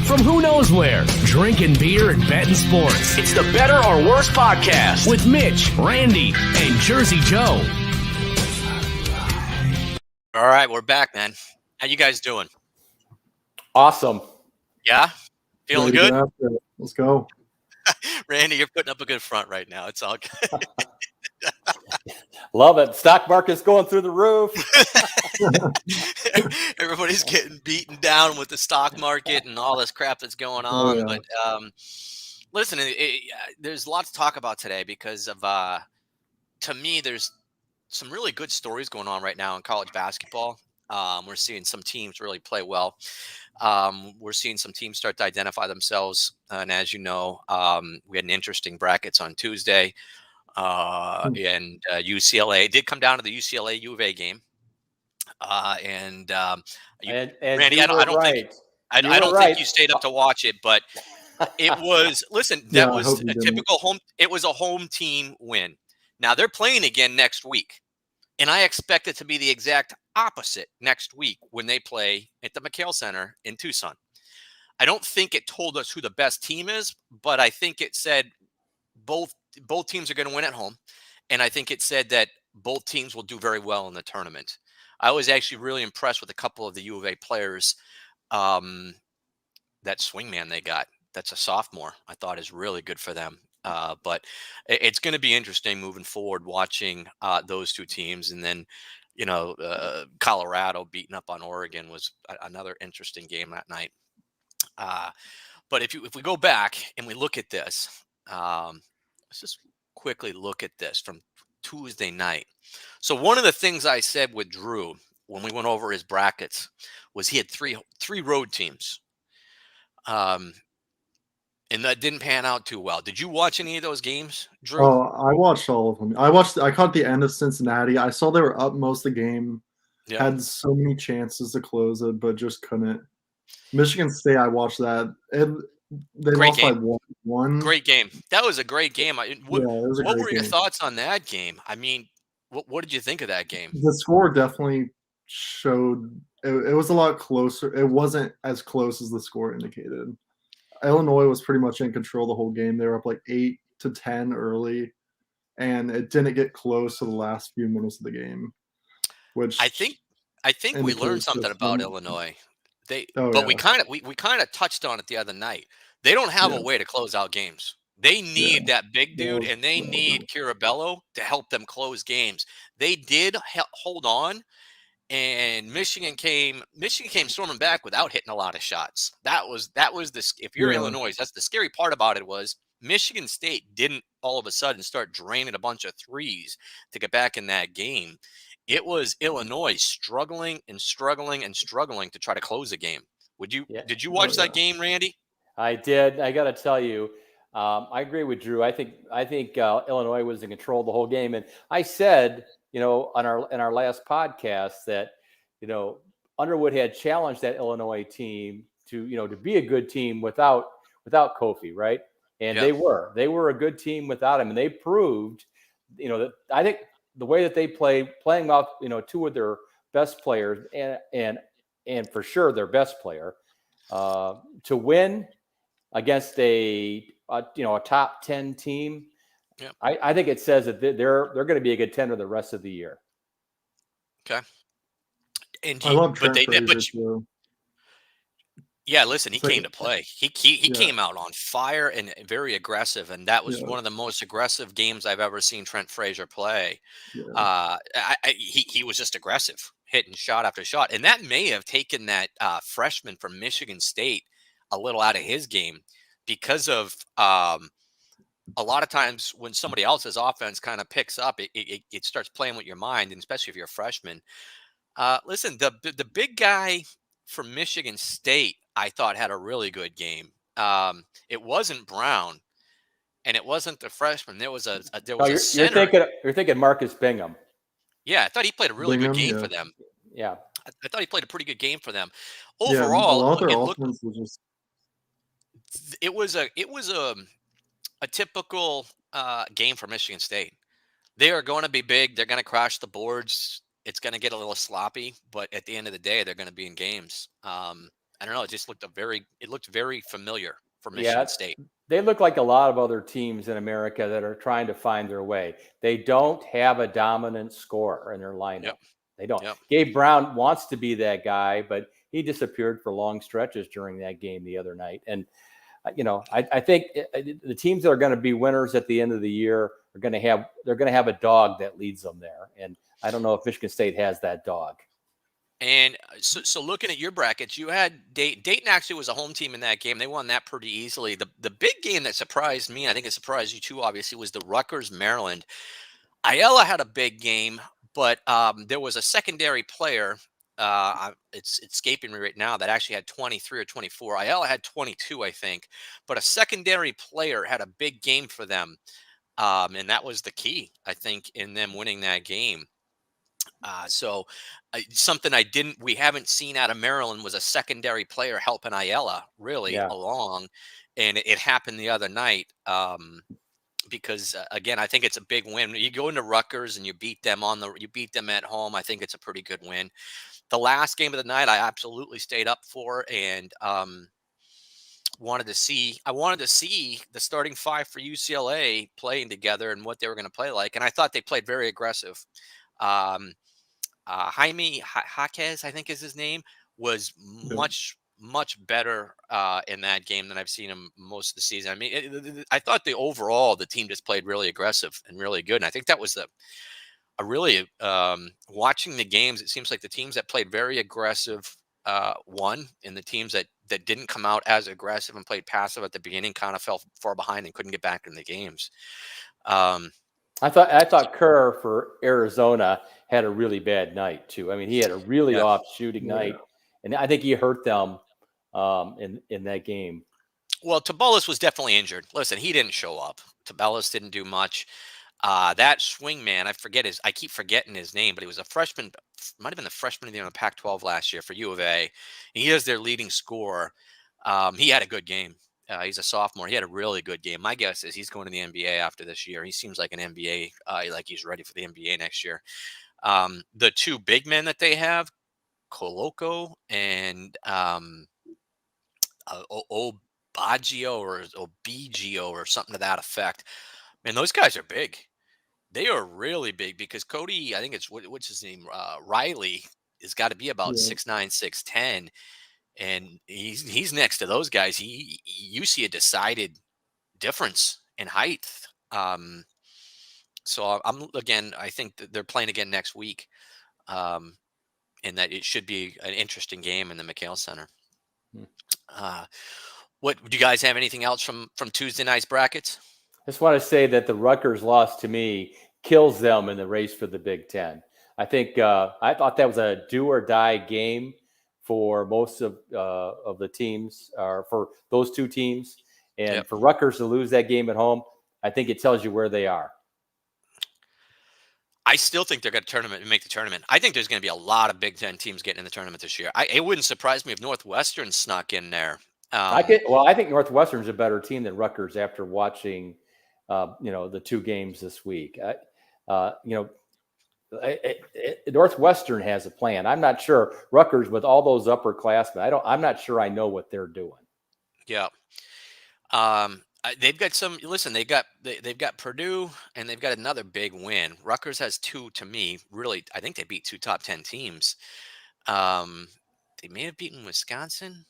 From who knows where, drinking beer and betting sports. It's the Better or Worse podcast with Mitch, Randy, and Jersey Joe. All right, we're back, man. How you guys doing? Awesome. Yeah? Feeling good? Let's go. Randy, you're putting up a good front right now. It's all good. Love it. Stock market's going through the roof. Everybody's getting beaten down with the stock market and all this crap that's going on. Yeah. But listen, there's a lot to talk about today because of, to me, there's some really good stories going on right now in college basketball. We're seeing some teams really play well. We're seeing some teams start to identify themselves. And as you know, we had an interesting brackets on Tuesday. And UCLA it did come down to the UCLA U of A game. And Randy, I don't think you stayed up to watch it, but it was, listen, that was a typical home. It was a home team win. Now they're playing again next week. And I expect it to be the exact opposite next week when they play at the McHale Center in Tucson. I don't think it told us who the best team is, but I think it said both teams are going to win at home. And I think it said that both teams will do very well in the tournament. I was actually really impressed with a couple of the U of A players. That swingman they got, that's a sophomore, I thought is really good for them. But it's going to be interesting moving forward, watching those two teams. And then, Colorado beating up on Oregon was another interesting game that night. But if we go back and we look at this, let's just quickly look at this from Tuesday night. So one of the things I said with Drew when we went over his brackets was he had three road teams. And that didn't pan out too well. Did you watch any of those games, Drew? Oh, I watched all of them. I caught the end of Cincinnati. I saw they were up most of the game. Yeah. Had so many chances to close it, but just couldn't. Michigan State, I watched that. They great lost game. by one. Great game. That was a great game. What were your game. thoughts on that game? I mean, what did you think of that game? The score definitely showed it was a lot closer. It wasn't as close as the score indicated. Illinois was pretty much in control the whole game. They were up like 8-10 early, and it didn't get close to the last few minutes of the game. Which I think we learned something about Illinois. We kind of touched on it the other night. They don't have a way to close out games. They need that big dude, and they need Curabello to help them close games. They did hold on. And Michigan came storming back without hitting a lot of shots. That was if you're Illinois, that's the scary part about it was Michigan State didn't all of a sudden start draining a bunch of threes to get back in that game. It was Illinois struggling to try to close a game. Did you watch that game, Randy? I did. I got to tell you, I agree with Drew. I think Illinois was in control the whole game, and I said, in our last podcast that, Underwood had challenged that Illinois team to be a good team without Kofi, right? And they were a good team without him, and they proved, that I think the way that they playing off, two of their best players and for sure their best player, to win against a top 10 team. Yeah. I think it says that they're going to be a contender the rest of the year. Okay. And I love Trent Frazier too. Yeah, listen, he came to play. He came out on fire and very aggressive, and that was one of the most aggressive games I've ever seen Trent Frazier play. Yeah. He was just aggressive, hitting shot after shot, and that may have taken that freshman from Michigan State a little out of his game because of a lot of times when somebody else's offense kind of picks up, it starts playing with your mind, and especially if you're a freshman. Listen, the big guy from Michigan State, I thought had a really good game. It wasn't Brown, and it wasn't the freshman. There was a center. You're thinking Marcus Bingham. Yeah, I thought he played a really good game for them. Yeah, I thought he played a pretty good game for them. Overall, it was a typical game for Michigan State. They are going to be big. They're going to crash the boards. It's going to get a little sloppy, but at the end of the day, they're going to be in games. I don't know. It just looked very familiar for Yeah, Michigan State. they look like a lot of other teams in America that are trying to find their way. They don't have a dominant scorer in their lineup. Yep. They don't. Yep. Gabe Brown wants to be that guy, but he disappeared for long stretches during that game the other night. And I think the teams that are going to be winners at the end of the year are going to have a dog that leads them there. And I don't know if Michigan State has that dog. And so looking at your brackets, you had Dayton actually was a home team in that game. They won that pretty easily. The big game that surprised me, I think it surprised you too, obviously, was the Rutgers Maryland. Ayala had a big game, but there was a secondary player. It's escaping me right now that actually had 23 or 24. Ayala had 22, I think, but a secondary player had a big game for them, and that was the key, I think, in them winning that game. So something we haven't seen out of Maryland was a secondary player helping Ayala really Yeah. along, and it happened the other night. Because again, I think it's a big win. You go into Rutgers and you beat them at home. I think it's a pretty good win. The last game of the night, I absolutely stayed up for, and wanted to see the starting five for UCLA playing together and what they were going to play like. And I thought they played very aggressive. Jaime Jaquez, I think is his name, was much better in that game than I've seen him most of the season. I mean, I thought the team just played really aggressive and really good. And I think that was watching the games, it seems like the teams that played very aggressive won, and the teams that didn't come out as aggressive and played passive at the beginning kind of fell far behind and couldn't get back in the games. I thought Kerr for Arizona had a really bad night too. I mean, he had a really off shooting night, and I think he hurt them in that game. Well, Tabolis was definitely injured. Listen, he didn't show up. Tabolis didn't do much. That swing man, I keep forgetting his name, but he was a freshman, might have been the freshman of the year in the Pac-12 last year for U of A. And he is their leading scorer. He had a good game. He's a sophomore. He had a really good game. My guess is he's going to the NBA after this year. He seems like an NBA, like he's ready for the NBA next year. The two big men that they have, Koloko and Obaggio or Obigio or something to that effect. Man, those guys are big. They are really big because Cody, I think it's what's his name, Riley, has got to be about 6'9", 6'10", and he's next to those guys. You see a decided difference in height. So I think that they're playing again next week, and that it should be an interesting game in the McHale Center. What do you guys have anything else from Tuesday night's brackets? I just want to say that the Rutgers loss to me kills them in the race for the Big Ten. I think I thought that was a do or die game for most of the teams, or for those two teams, and for Rutgers to lose that game at home, I think it tells you where they are. I still think they're going to make the tournament. I think there's going to be a lot of Big Ten teams getting in the tournament this year. It wouldn't surprise me if Northwestern snuck in there. I think Northwestern's a better team than Rutgers after watching, the two games this week. Northwestern has a plan. I'm not sure Rutgers with all those upperclassmen. I'm not sure I know what they're doing. Yeah. They've got some. Listen, they've got Purdue, and they've got another big win. Rutgers has two. To me, really, I think they beat two top 10 teams. They may have beaten Wisconsin.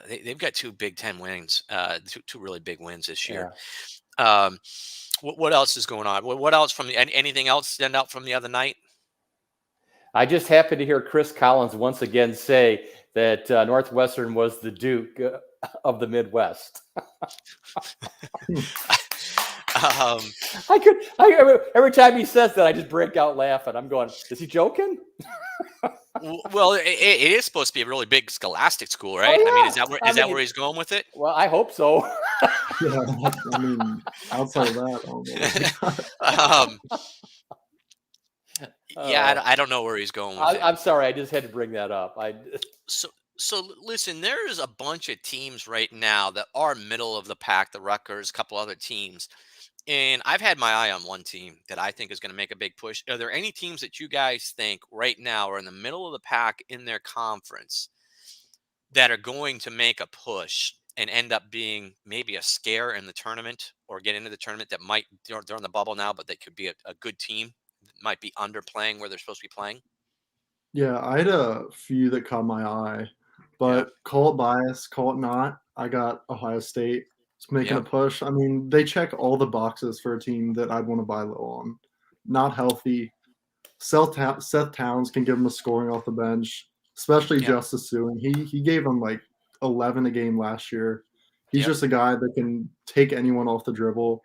They've got two Big Ten wins. Two really big wins this year. Yeah. What else is going on? What else from anything else stand out from the other night? I just happened to hear Chris Collins once again say that Northwestern was the Duke of the Midwest. Every time he says that, I just break out laughing. I'm going, is he joking? Well, it is supposed to be a really big scholastic school, right? Oh, yeah. I mean, is that where he's going with it? Well, I hope so. Yeah, I mean, outside of that, I don't know where he's going with it. I'm sorry, I just had to bring that up. So listen, there's a bunch of teams right now that are middle of the pack, the Rutgers, a couple other teams. And I've had my eye on one team that I think is going to make a big push. Are there any teams that you guys think right now are in the middle of the pack in their conference that are going to make a push and end up being maybe a scare in the tournament or get into the tournament that might, they're in the bubble now, but they could be a good team, might be underplaying where they're supposed to be playing? Yeah, I had a few that caught my eye, Yeah. but call it bias, call it not. I got Ohio State. It's making Yeah. a push. I mean, they check all the boxes for a team that I'd want to buy low on. Not healthy. Seth Towns can give them a scoring off the bench, especially Yep. Justice Sue. He gave them like 11 a game last year. He's Yep. just a guy that can take anyone off the dribble.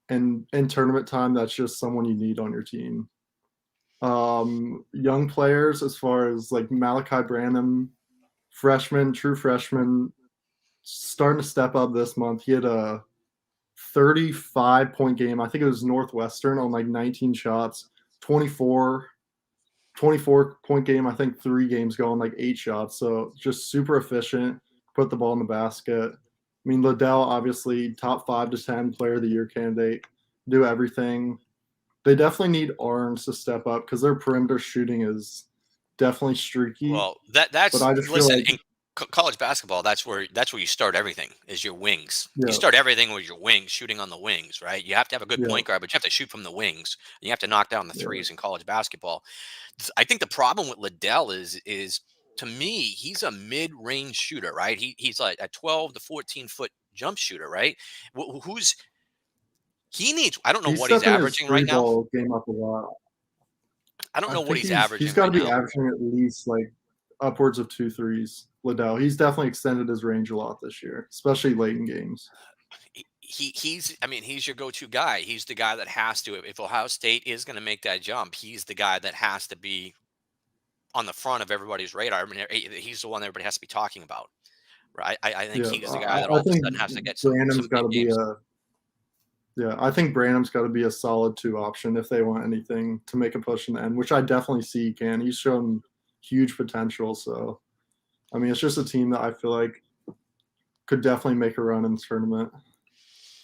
And in tournament time, that's just someone you need on your team. Young players, as far as like Malachi Branham, true freshman, starting to step up this month. He had a 35-point game. I think it was Northwestern on like 19 shots, 24-point game. I think 3 games going like 8 shots. So just super efficient, put the ball in the basket. I mean, Liddell, obviously top 5 to 10 player of the year candidate, do everything. They definitely need Arns to step up because their perimeter shooting is definitely streaky. Well, that's but I just feel listen, like, in college basketball, that's where you start everything, is your wings. Yeah. You start everything with your wings, shooting on the wings, right? You have to have a good Yeah. point guard, but you have to shoot from the wings. And you have to knock down the threes in college basketball. I think the problem with Liddell is to me, he's a mid-range shooter, right? He's like a 12 to 14-foot jump shooter, right? He needs, I don't know he's what he's stepping his averaging right now. three-ball game up a lot. I don't know what think he's averaging He's got to right be now. averaging at least like upwards of 2 threes. Liddell. He's definitely extended his range a lot this year, especially late in games. He's your go-to guy. He's the guy that has to, if Ohio State is going to make that jump, he's the guy that has to be on the front of everybody's radar. I mean, he's the one everybody has to be talking about, right? I think he's the guy that all of a sudden has to get some big games. I think Branham's got to be a solid 2 option if they want anything to make a push in the end, which I definitely see he can. He's shown huge potential. So, I mean, it's just a team that I feel like could definitely make a run in this tournament.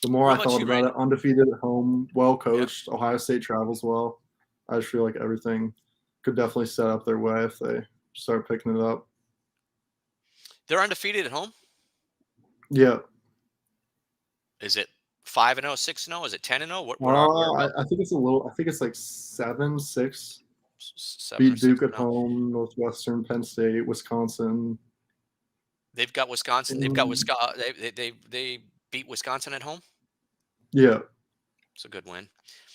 The more I thought about it, undefeated at home, well coached, Ohio State travels well. I just feel like everything could definitely set up their way if they start picking it up. They're undefeated at home? Yeah. Is it 5-0, 6-0? Is it 10-0? I think it's I think it's like 7-6. Beat Duke at home, Northwestern, Penn State, Wisconsin. They've got Wisconsin. They've got Wisconsin. They beat Wisconsin at home. Yeah, it's a good win.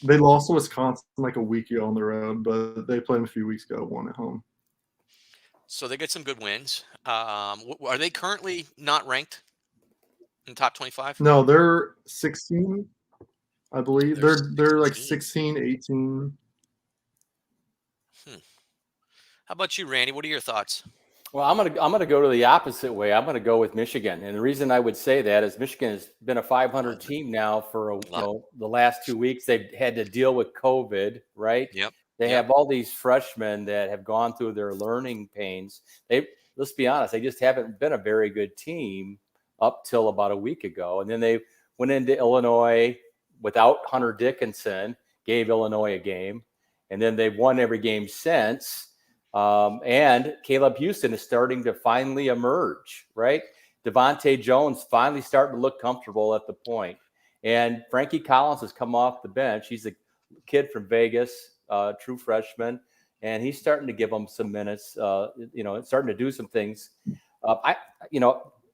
They lost to Wisconsin like a week ago on the road, but they played them a few weeks ago, won at home. So they get some good wins. Are they currently not ranked in top 25? No, they're 16, I believe. They're like 16, 18. How about you, Randy? What are your thoughts? Well, I'm gonna go to the opposite way. I'm gonna go with Michigan, and the reason I would say that is Michigan has been a 500 team now for the last 2 weeks. They've had to deal with COVID, right? Yep. They have all these freshmen that have gone through their learning pains. Let's be honest, they just haven't been a very good team up till about a week ago, and then they went into Illinois without Hunter Dickinson, gave Illinois a game, and then they've won every game since. And Caleb Houston is starting to finally emerge, right? Devontae Jones finally starting to look comfortable at the point. And Frankie Collins has come off the bench. He's a kid from Vegas, true freshman, and he's starting to give them some minutes, starting to do some things.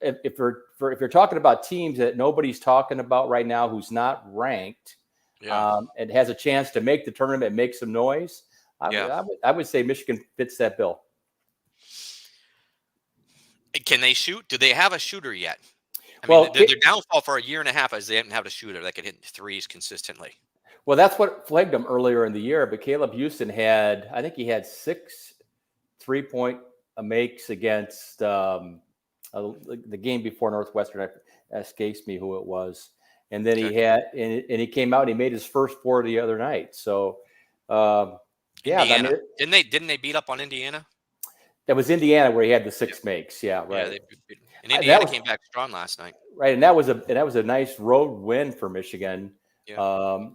If you're talking about teams that nobody's talking about right now who's not ranked, and has a chance to make the tournament, make some noise, I would say Michigan fits that bill. Can they shoot? Do they have a shooter yet? Their downfall for a year and a half is they haven't had a shooter that could hit threes consistently. Well, that's what plagued them earlier in the year. But Caleb Houston had 6 3-point makes against the game before Northwestern. Escapes me who it was. And then he came out and he made his first 4 the other night. So, Indiana. Didn't they beat up on Indiana? That was Indiana where he had the 6 makes. Yeah, right. Yeah, and Indiana came back strong last night. Right, and that was a nice road win for Michigan. Yeah.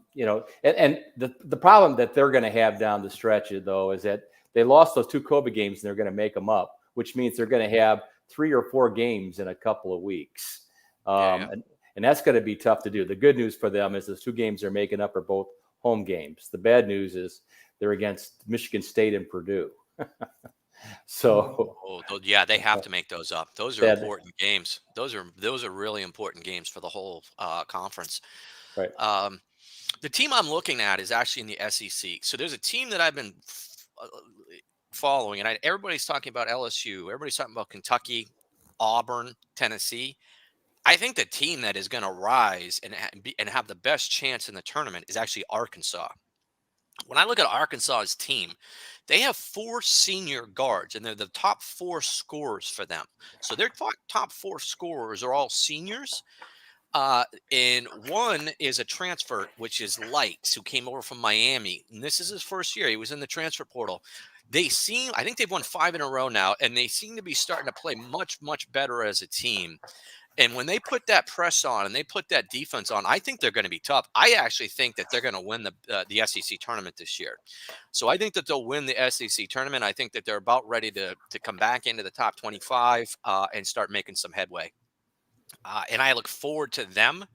And the problem that they're going to have down the stretch though is that they lost those 2 COVID games and they're going to make them up, which means they're going to have 3 or 4 games in a couple of weeks. Yeah. And that's going to be tough to do. The good news for them is the 2 games they're making up are both home games. The bad news is they're against Michigan State and Purdue. So, yeah, they have to make those up. Those are important games. Those are really important games for the whole conference. Right. The team I'm looking at is actually in the SEC. So there's a team that I've been following, and everybody's talking about LSU. Everybody's talking about Kentucky, Auburn, Tennessee. I think the team that is going to rise and have the best chance in the tournament is actually Arkansas. When I look at Arkansas's team, they have 4 senior guards, and they're the top 4 scorers for them. So their top 4 scorers are all seniors. And one is a transfer, which is Lights, who came over from Miami. And this is his first year. He was in the transfer portal. I think they've won 5 in a row now, and they seem to be starting to play much, much better as a team. And when they put that press on and they put that defense on, I think they're going to be tough. I actually think that they're going to win the SEC tournament this year. So I think that they'll win the SEC tournament. I think that they're about ready to come back into the top 25 and start making some headway. And I look forward to them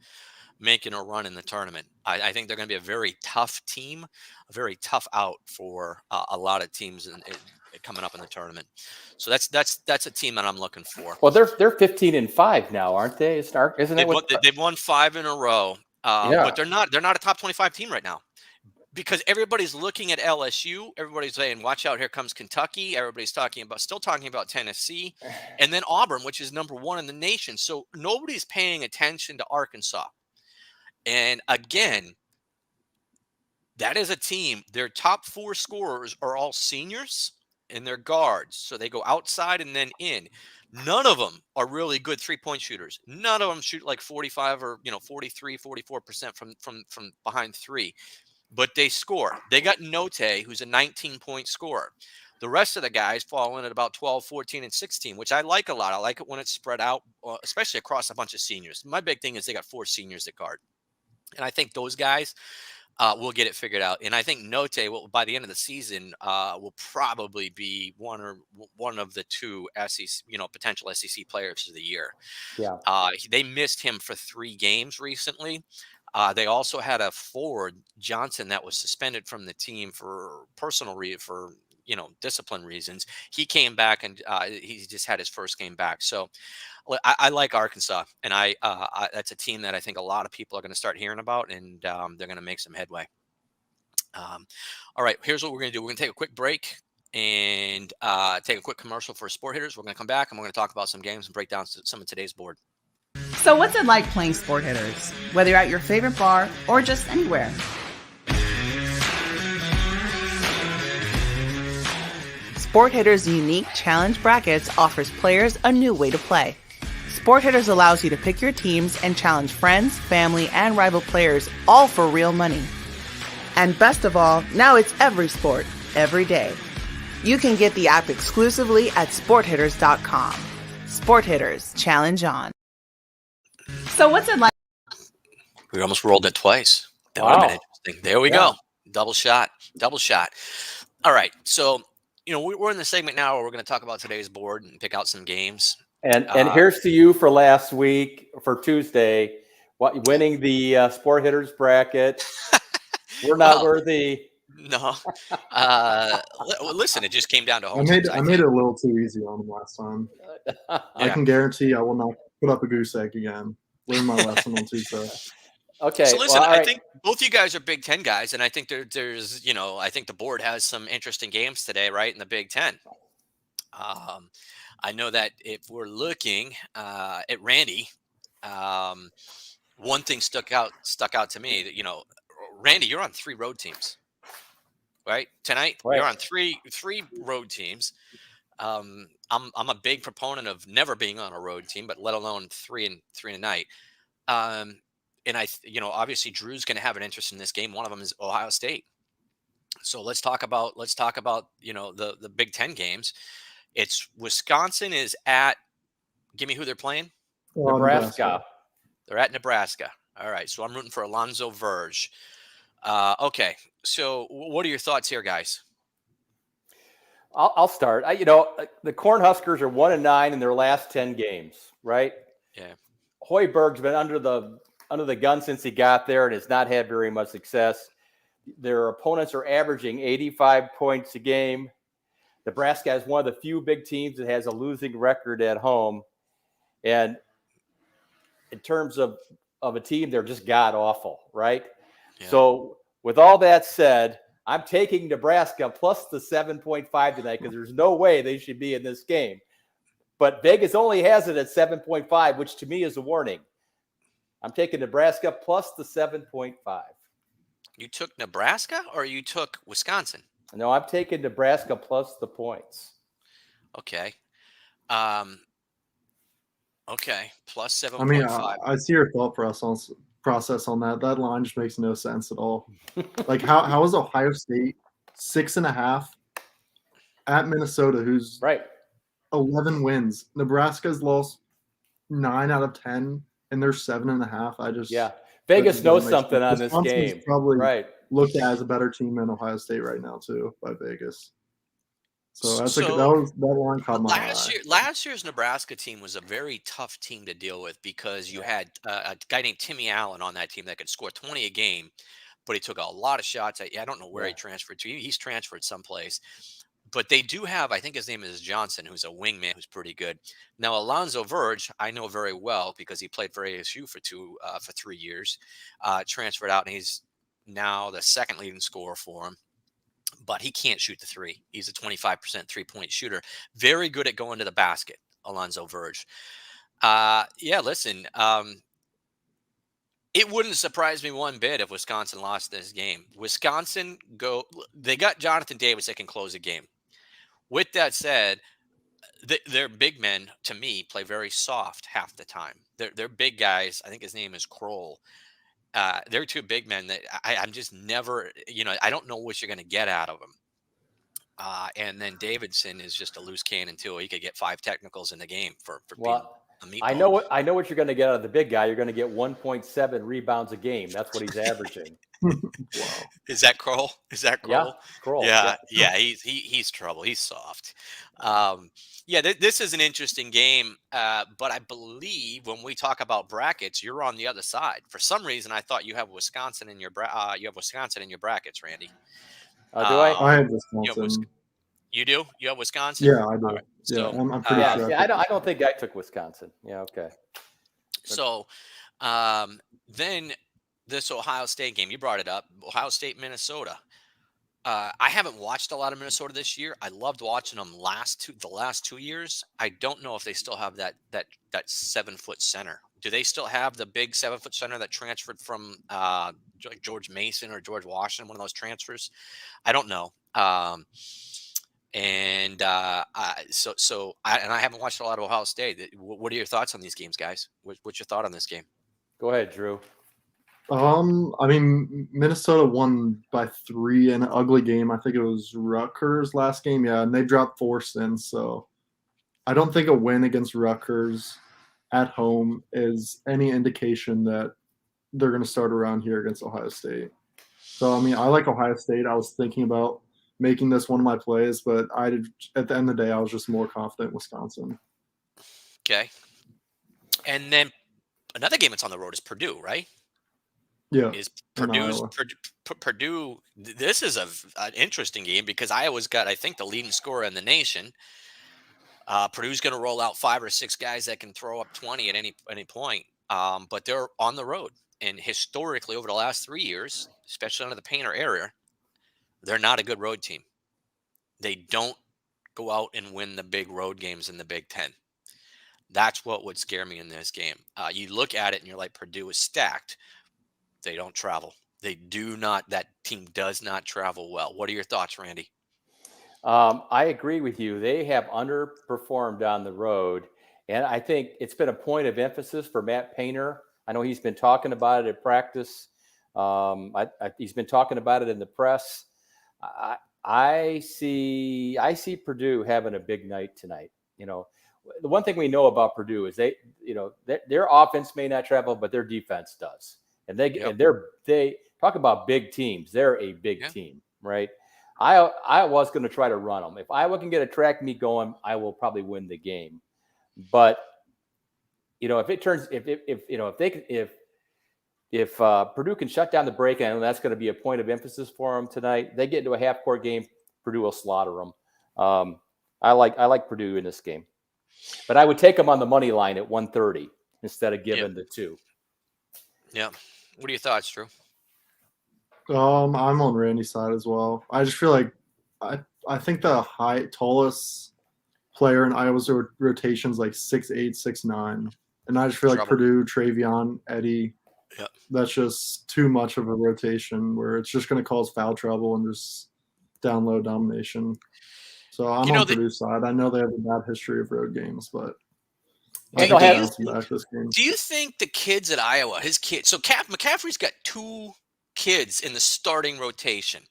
making a run in the tournament. I think they're going to be a very tough team, a very tough out for a lot of teams coming up in the tournament. So that's a team that I'm looking for. Well, they're 15-5 now, aren't they? Isn't that what they've won 5 in a row? But they're not a top 25 team right now, because everybody's looking at LSU. Everybody's saying, "Watch out! Here comes Kentucky." Everybody's still talking about Tennessee, and then Auburn, which is number 1 in the nation. So nobody's paying attention to Arkansas. And again, that is a team. Their top 4 scorers are all seniors, and they're guards. So they go outside and then in. None of them are really good 3-point shooters. None of them shoot like 45 or 43, 44% from behind 3. But they score. They got Note, who's a 19-point scorer. The rest of the guys fall in at about 12, 14, and 16, which I like a lot. I like it when it's spread out, especially across a bunch of seniors. My big thing is they got 4 seniors at guard. And I think those guys will get it figured out. And I think Note will, by the end of the season, will probably be one of the 2 SEC, potential SEC players of the year. Yeah. They missed him for 3 games recently. They also had a forward, Johnson, that was suspended from the team for discipline reasons. He came back and he just had his first game back. So I like Arkansas, and that's a team that I think a lot of people are going to start hearing about, and they're going to make some headway. All right, here's what we're going to do. We're going to take a quick break and take a quick commercial for Sport Hitters. We're going to come back, and we're going to talk about some games and break down some of today's board. So what's it like playing Sport Hitters, whether you're at your favorite bar or just anywhere? Sport Hitters' unique challenge brackets offers players a new way to play. Sport Hitters allows you to pick your teams and challenge friends, family, and rival players, all for real money. And best of all, now it's every sport, every day. You can get the app exclusively at sporthitters.com. Sport Hitters, challenge on. So what's it like? We almost rolled it twice. That would have been interesting. There we go. Double shot. All right. So, we're in the segment now where we're going to talk about today's board and pick out some games. And here's to you for last week, for Tuesday, winning the Sport Hitters bracket. We're not worthy. No. Listen, it just came down to home. I made it a little too easy on them last time. I can guarantee I will not put up a goose egg again. Learn my lesson on Tuesday. Okay. So listen, I think both you guys are Big Ten guys, and I think there's I think the board has some interesting games today, right, in the Big Ten. I know that if we're looking at Randy, one thing stuck out to me that Randy, you're on 3 road teams, right? Tonight you're on three road teams. I'm a big proponent of never being on a road team, but let alone three a night. And obviously Drew's going to have an interest in this game. One of them is Ohio State. So let's talk about the Big Ten games. It's Wisconsin is at. Give me who they're playing. Nebraska. They're at Nebraska. All right. So I'm rooting for Alonzo Verge. Okay. So what are your thoughts here, guys? I'll start. The Cornhuskers are 1-9 in their last 10 games, right? Yeah. Hoiberg's been under the gun since he got there and has not had very much success. Their opponents are averaging 85 points a game. Nebraska has one of the few big teams that has a losing record at home. And in terms of a team, they're just god awful, right? Yeah. So with all that said, I'm taking Nebraska plus the 7.5 tonight because there's no way they should be in this game. But Vegas only has it at 7.5, which to me is a warning. I'm taking Nebraska plus the 7.5. You took Nebraska or you took Wisconsin? No, I'm taking Nebraska plus the points. Okay. Okay. Plus 7.5. I mean, I see your thought process on that. That line just makes no sense at all. Like, how is Ohio State 6.5 at Minnesota, who's right 11 wins? Nebraska's lost 9 out of 10, and they're 7.5. Vegas knows something on this game. Probably right. looked at as a better team than Ohio State right now too by Vegas. So that line caught my eye. Last year's Nebraska team was a very tough team to deal with because you had a guy named Timmy Allen on that team that could score 20 a game, but he took a lot of shots. I don't know where he transferred to. He's transferred someplace. But they do have, I think his name is Johnson, who's a wingman who's pretty good. Now, Alonzo Verge, I know very well because he played for ASU for 3 years, transferred out, and he's now the second leading scorer for him. But he can't shoot the three. He's a 25% three-point shooter. Very good at going to the basket, Alonzo Verge. Listen, it wouldn't surprise me one bit if Wisconsin lost this game. They got Jonathan Davis that can close a game. With that said, their big men, to me, play very soft half the time. They're big guys. I think his name is Kroll. They're two big men that I'm just never, I don't know what you're going to get out of them. And then Davidson is just a loose cannon too. He could get 5 technicals in the game for being a meatball. I know what you're going to get out of the big guy. You're going to get 1.7 rebounds a game. That's what he's averaging. Wow. Is that Kroll? Yeah, Kroll. Yeah. He's trouble. He's soft. This is an interesting game. But I believe when we talk about brackets, you're on the other side. For some reason, I thought you have Wisconsin in your brackets, Randy. Do I? I have Wisconsin. You do? You have Wisconsin? Yeah, I do. Right. Yeah, I'm pretty sure. Yeah, I don't think I took Wisconsin. Yeah, okay. So then this Ohio State game, you brought it up, Ohio State, Minnesota. I haven't watched a lot of Minnesota this year. I loved watching them the last 2 years. I don't know if they still have that 7-foot center. Do they still have the big 7-foot center that transferred from George Mason or George Washington, one of those transfers? I don't know. I haven't watched a lot of Ohio State. What are your thoughts on these games, guys? What's your thought on this game? Go ahead, Drew. I mean, Minnesota won by 3 in an ugly game. I think it was Rutgers last game. Yeah, and they dropped 4 since. So I don't think a win against Rutgers at home is any indication that they're going to start around here against Ohio State. So, I mean, I like Ohio State. I was thinking about making this one of my plays, but at the end of the day, I was just more confident in Wisconsin. Okay. And then another game that's on the road is Purdue, right? Yeah. Is Purdue. This is an interesting game because Iowa's got, I think, the leading scorer in the nation. Purdue's going to roll out 5 or 6 guys that can throw up 20 at any point. But they're on the road. And historically, over the last 3 years, especially under the Painter era, they're not a good road team. They don't go out and win the big road games in the Big Ten. That's what would scare me in this game. You look at it and you're like, Purdue is stacked. They don't travel. They do not. That team does not travel well. What are your thoughts, Randy? I agree with you. They have underperformed on the road. And I think it's been a point of emphasis for Matt Painter. I know he's been talking about it at practice. He's been talking about it in the press. I see Purdue having a big night tonight. The one thing we know about Purdue is their offense may not travel, but their defense does. And they talk about big teams. They're a big team, right? I was going to try to run them. If Iowa can get a track meet going, I will probably win the game. But if Purdue can shut down the break, and that's going to be a point of emphasis for them tonight, they get into a half-court game, Purdue will slaughter them. I like Purdue in this game, but I would take them on the money line at 130 instead of giving the 2. Yeah. What are your thoughts, Drew? I'm on Randy's side as well. I just feel like I think the tallest player in Iowa's rotation is like 6'8", 6'9", and I just feel like Purdue, Travion, Eddie. Yep. That's just too much of a rotation where it's just going to cause foul trouble and just down low domination. So I'm on Purdue's side. I know they have a bad history of road games, but I think they'll bounce back this game. Do you think the kids at Iowa, his kids, so McCaffrey's got 2 kids in the starting rotation.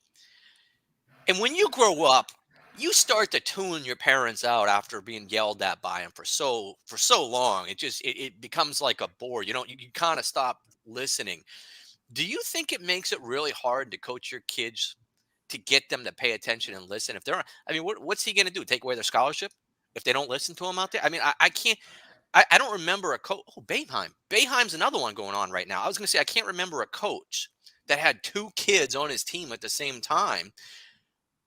And when you grow up, you start to tune your parents out after being yelled at by them for so long. It becomes like a bore. You kind of stop listening. Do you think it makes it really hard to coach your kids to get them to pay attention and listen? If they're, I mean, what's he going to do? Take away their scholarship if they don't listen to him out there? I mean, I can't. I don't remember a coach. Oh, Boeheim. Boeheim's another one going on right now. I was going to say I can't remember a coach that had 2 kids on his team at the same time.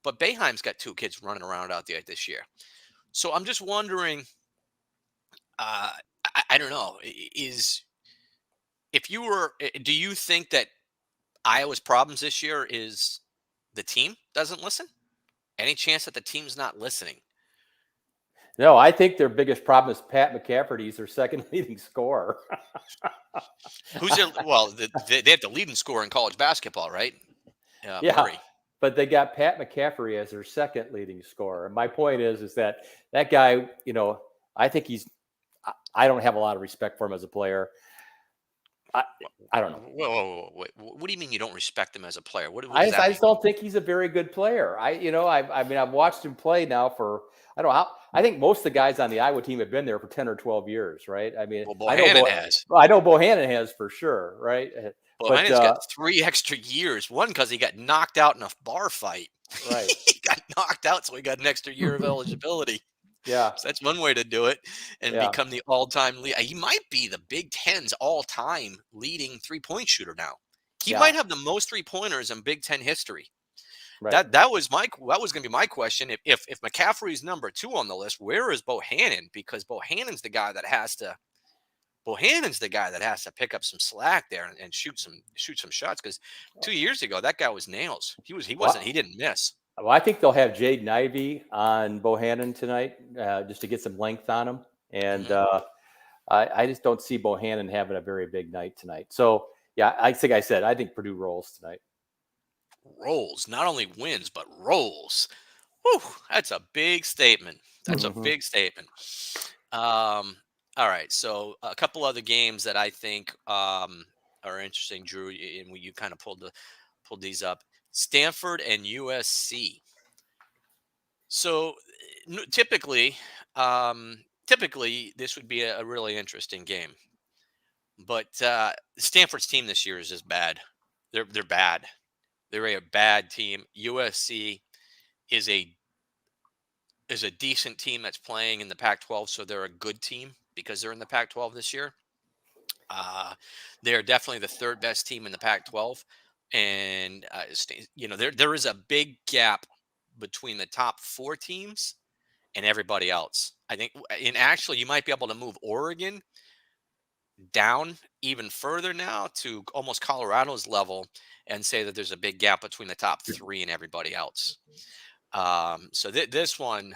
But Boeheim's got 2 kids running around out there this year. So I'm just wondering, I don't know, do you think that Iowa's problems this year is the team doesn't listen? Any chance that the team's not listening? No, I think their biggest problem is Pat McCafferty. He's their second leading scorer. They have the leading scorer in college basketball, right? Yeah. Murray. But they got Pat McCaffery as their second leading scorer. And my point is that guy, I think I don't have a lot of respect for him as a player. I don't know. Whoa. What do you mean you don't respect him as a player? I just don't think he's a very good player. I've watched him play now for, I don't know how, I think most of the guys on the Iowa team have been there for 10 or 12 years, right? I mean, Bohannon has. I know Bohannon has for sure, right? Bohannon's got 3 extra years. One, because he got knocked out in a bar fight. Right. He got knocked out, so he got an extra year of eligibility. Yeah. So that's one way to do it and become the all-time lead. He might be the Big Ten's all-time leading three-point shooter now. He might have the most three-pointers in Big Ten history. Right. That was going to be my question. If McCaffrey's number 2 on the list, where is Bohannon? Because Bohannon's the guy that has to pick up some slack there and shoot some shots. Because 2 years ago, that guy was nails. He didn't miss. Well, I think they'll have Jaden Ivey on Bohannon tonight just to get some length on him. And I just don't see Bohannon having a very big night tonight. So, yeah, I think Purdue rolls tonight. Rolls, not only wins, but rolls. Whew, that's a big statement. A big statement. All right, so a couple other games that I think are interesting, Drew, and you kind of pulled these up. Stanford and USC. So typically this would be a really interesting game, but Stanford's team this year is just bad. They're bad. They're a bad team. USC is a decent team that's playing in the Pac-12, so they're a good team because they're in the Pac-12 this year. They're definitely the 3rd best team in the Pac-12. And, there is a big gap between the top 4 teams and everybody else. I think, and actually, you might be able to move Oregon down even further now to almost Colorado's level and say that there's a big gap between the top 3 and everybody else. So this one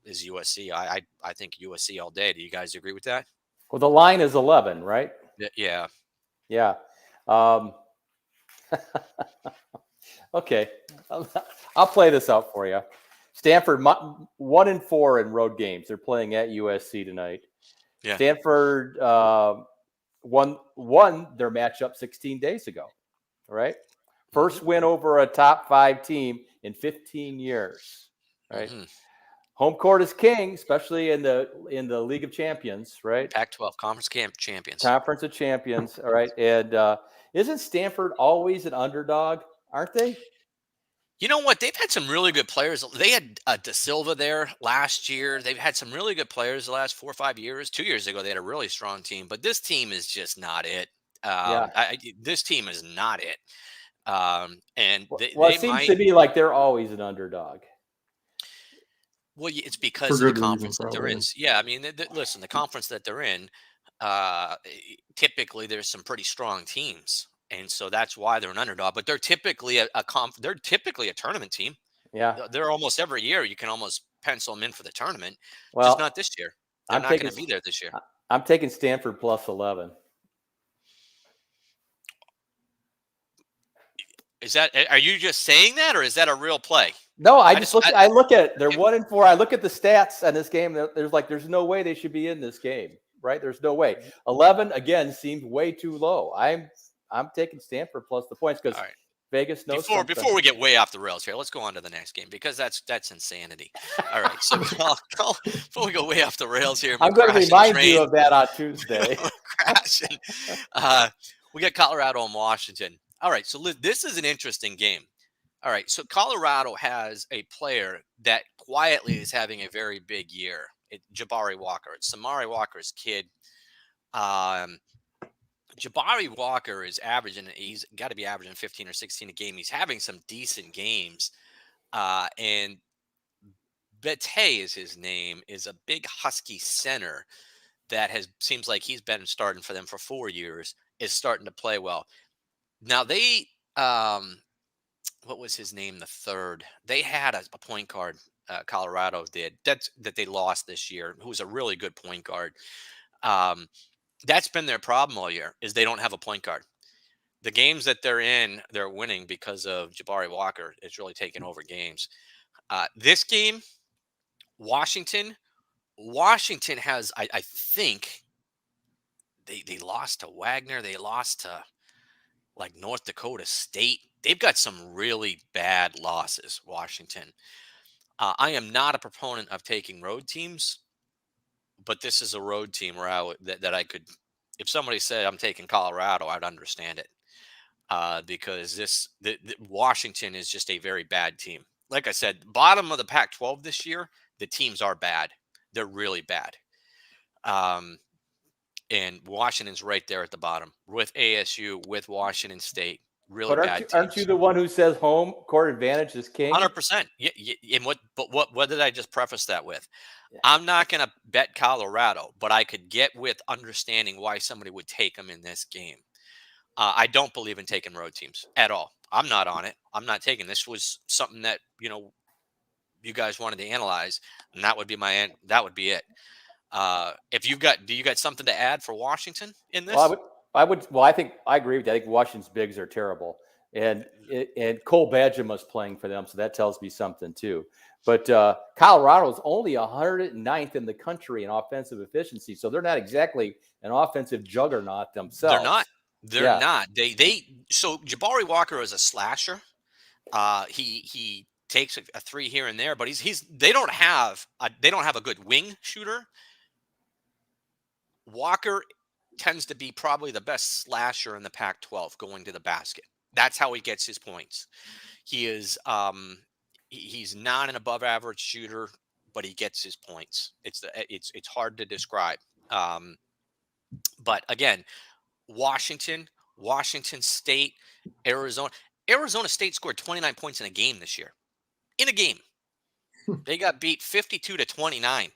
is USC. I think USC all day. Do you guys agree with that? Well, the line is 11, right? Yeah. Yeah. Okay, I'll play this out for you. Stanford 1-4 in road games. They're playing at USC tonight. Yeah. Stanford won their matchup 16 days ago. Right, first win over a top 5 team in 15 years. Right, home court is king, especially in the League of Champions. Right, Pac-12 Conference Champions. Conference of Champions. All right, and isn't Stanford always an underdog? Aren't they? You know what? They've had some really good players. They had Da Silva there last year. They've had some really good players the last 4 or 5 years. 2 years ago, they had a really strong team, but this team is just not it. Yeah. This team is not it. And Well, it they seems might. to be like they're always an underdog. Well, it's For because of the good reason, conference that they're in. probably. Yeah, I mean, listen, the conference that they're in, typically there's some pretty strong teams, and so that's why they're an underdog. But they're typically they're typically a tournament team. Yeah. They're almost every year you can almost pencil them in for the tournament, just Well, not this year. They're I'm not going taking to be there this year. I'm taking Stanford plus 11. Is that? Are you just saying that, or is that a real play? No, I just look. I look at they're 1-4. I look at the stats on this game. There's no way they should be in this game, right? There's no way. 11 again seemed way too low. I'm taking Stanford plus the points because All right. Vegas knows something. Before we get way off the rails here, let's go on to the next game because that's insanity. All right, so before we go way off the rails here, I'm going to remind you of that on Tuesday. crashing. We got Colorado and Washington. All right, so this is an interesting game. All right, so Colorado has a player that quietly is having a very big year. Jabari Walker. It's Samari Walker's kid. Jabari Walker is averaging, he's got to be averaging 15 or 16 a game. He's having some decent games. And Bete is his name, is a big Husky center that seems like he's been starting for them for 4 years, is starting to play well. Now they, what was his name? The third, they had a point guard. Colorado did that they lost this year, who was a really good point guard. That's been their problem all year is they don't have a point guard. The games that they're in, they're winning because of Jabari Walker. It's really taken over games. This game, Washington has, I think they lost to Wagner. They lost to like North Dakota State. They've got some really bad losses, Washington. I am not a proponent of taking road teams, but this is a road team where that I could, if somebody said I'm taking Colorado, I'd understand it. Because Washington is just a very bad team. Like I said, bottom of the Pac-12 this year, the teams are bad. They're really bad. And Washington's right there at the bottom with ASU, with Washington State. Really But bad teams. aren't you the one who says home court advantage is king? 100%. Yeah, and what did I just preface that with? Yeah. I'm not going to bet Colorado, but I could get with understanding why somebody would take them in this game. I don't believe in taking road teams at all. I'm not on it. I'm not taking. This was something that you guys wanted to analyze, and that would be that would be it. Do you got something to add for Washington in this? Well, I think I agree with that. I think Washington's bigs are terrible, and Cole Badgema's playing for them, so that tells me something too. But Colorado is only 109th in the country in offensive efficiency, so they're not exactly an offensive juggernaut themselves. They're not. They're not. So Jabari Walker is a slasher. He takes a three here and there, but they don't have a good wing shooter. Walker tends to be probably the best slasher in the Pac-12 going to the basket. That's how he gets his points. He is he's not an above average shooter, but he gets his points. It's hard to describe. But again, Washington State, Arizona State scored 29 points in a game this year. In a game. They got beat 52-29.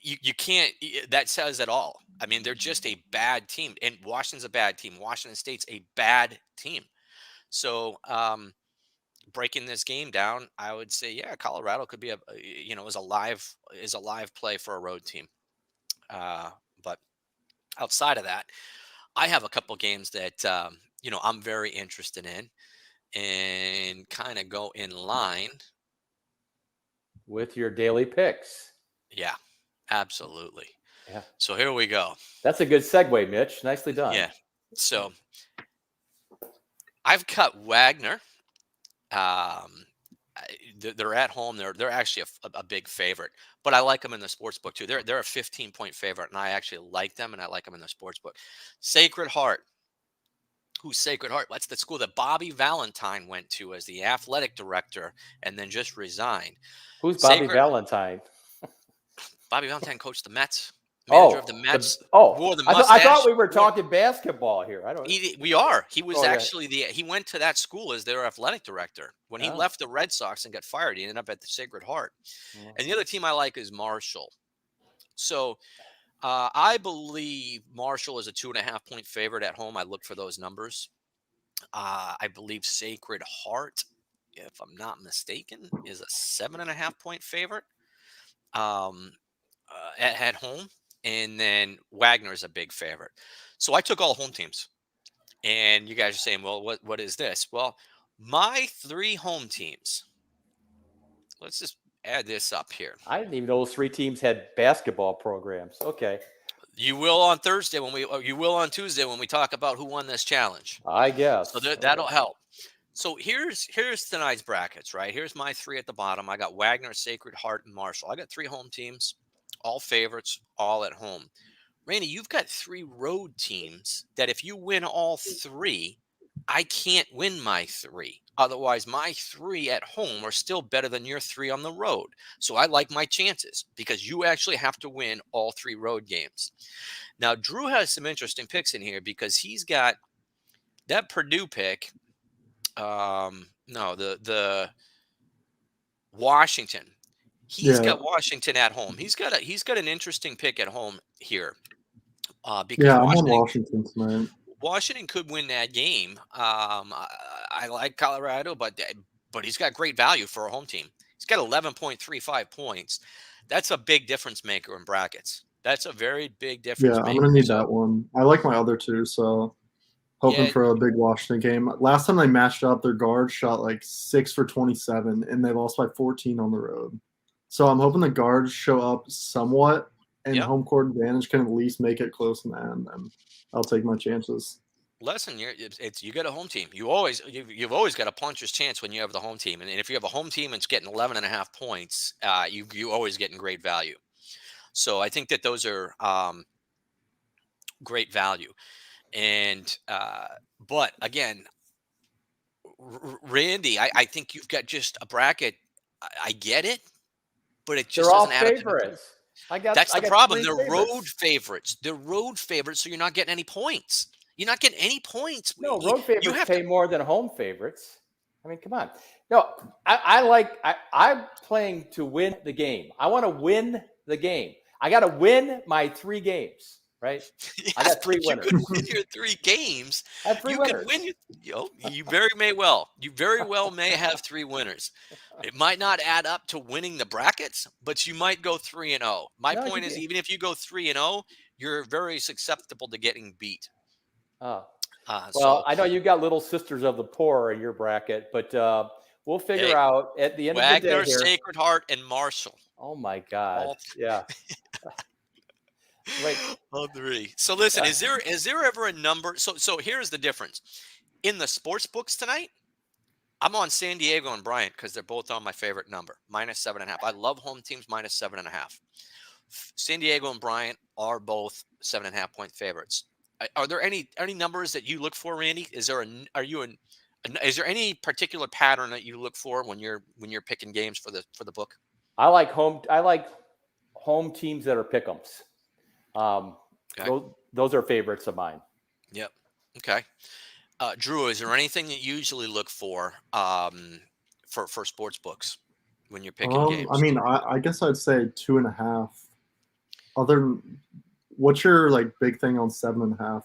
You can't, that says it all. I mean, they're just a bad team, and Washington's a bad team. Washington State's a bad team. So, breaking this game down, I would say, yeah, Colorado could be is a live play for a road team. But outside of that, I have a couple games that I'm very interested in, and kind of go in line with your daily picks. Yeah, absolutely. Yeah. So here we go. That's a good segue, Mitch. Nicely done. Yeah. So I've cut Wagner. They're at home. They're actually a big favorite, but I like them in the sports book too. They're a 15-point favorite, and I actually like them, and I like them in the sports book. Sacred Heart. Who's Sacred Heart? That's the school that Bobby Valentine went to as the athletic director and then just resigned. Who's Bobby Sacred Valentine? Bobby Valentine coached the Mets, manager of the Oh, Mets, wore the I thought mustache. we were talking basketball here. I don't. We are. He was Oh, yeah. actually he went to that school as their athletic director. When he Oh. left the Red Sox and got fired, he ended up at the Sacred Heart. Mm. And the other team I like is Marshall. So I believe Marshall is a 2.5-point favorite at home. I look for those numbers. I believe Sacred Heart, if I'm not mistaken, is a 7.5-point favorite at home. And then Wagner is a big favorite. So I took all home teams. And you guys are saying, well, what is this? Well, my 3 home teams. Let's just add this up here. I didn't even know those 3 teams had basketball programs. Okay. You will on Thursday you will on Tuesday when we talk about who won this challenge. I guess. So that'll help. So here's tonight's brackets, right? Here's my 3 at the bottom. I got Wagner, Sacred Heart, and Marshall. I got 3 home teams, all favorites, all at home. Randy, you've got 3 road teams that if you win all 3, I can't win my 3. Otherwise, my 3 at home are still better than your 3 on the road. So I like my chances because you actually have to win all 3 road games. Now, Drew has some interesting picks in here because he's got that Purdue pick. The Washington. He's got Washington at home. He's got an interesting pick at home here. Because I'm on Washington tonight. Washington could win that game. I like Colorado, but he's got great value for a home team. He's got 11.35 points. That's a big difference maker in brackets. That's a very big difference maker. I'm going to need that one. I like my other 2, so hoping for a big Washington game. Last time they matched up, their guards shot like 6 for 27, and they lost by 14 on the road. So I'm hoping the guards show up somewhat, and home court advantage can at least make it close in the end. And I'll take my chances. Listen, you got a home team. You've always got a puncher's chance when you have the home team, and if you have a home team and it's getting 11.5 points, you always getting great value. So I think that those are great value. And but again, Randy, I think you've got just a bracket. I get it, but it just doesn't add up. Favorites. That's the problem. They're road favorites. They're road favorites, so you're not getting any points. You're not getting any points. No, road favorites pay more than home favorites. I mean, come on. No, I'm playing to win the game. I want to win the game. I got to win my 3 games, right? Yes, I got 3 winners. You could win your 3 games. I have 3 winners. Could win you very may well. You very well may have 3 winners. It might not add up to winning the brackets, but you might go 3-0. My point is, even if you go 3-0, you're very susceptible to getting beat. Well, I know you got Little Sisters of the Poor in your bracket, but we'll figure out at the end of the day here. Sacred Heart, and Marshall. Oh my God! Yeah. Wait. All 3. So listen, is there ever a number? So here's the difference. In the sports books tonight, I'm on San Diego and Bryant because they're both on my favorite number, -7.5. I love home teams -7.5. San Diego and Bryant are both 7.5-point favorites. Are there any numbers that you look for, Randy? Is there any particular pattern that you look for when you're picking games for the book? I like home teams that are pick'ems. Those are favorites of mine. Yep. Okay. Drew, is there anything that you usually look for sports books when you're picking games? I mean, I guess I'd say 2.5. What's your big thing on 7.5?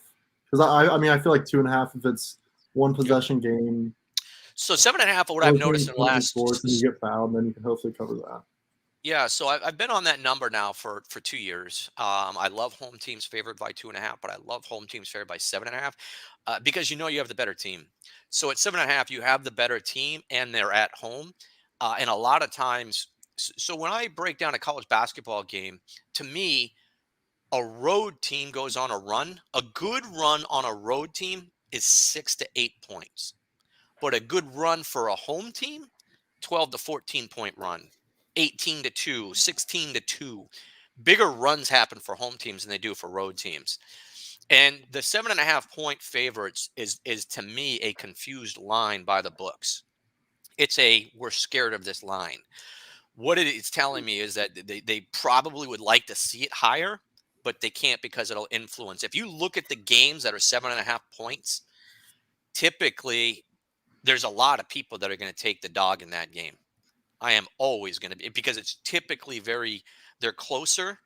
Because I mean, I feel like 2.5 if it's one possession game. So 7.5. What I've noticed in the last sports, and you get fouled, then you can hopefully cover that. Yeah, so I've been on that number now for 2 years. I love home teams favored by 2.5, but I love home teams favored by 7.5 because you have the better team. So at 7.5, you have the better team and they're at home. And a lot of times, so when I break down a college basketball game, to me, a road team goes on a run. A good run on a road team is 6 to 8 points. But a good run for a home team, 12 to 14 point run. 18 to 2, 16 to 2. Bigger runs happen for home teams than they do for road teams. And the 7.5 point favorites is to me a confused line by the books. We're scared of this line. What it's telling me is that they probably would like to see it higher, but they can't because it'll influence. If you look at the games that are 7.5 points, typically there's a lot of people that are going to take the dog in that game. I am always going to be, because it's typically they're closer,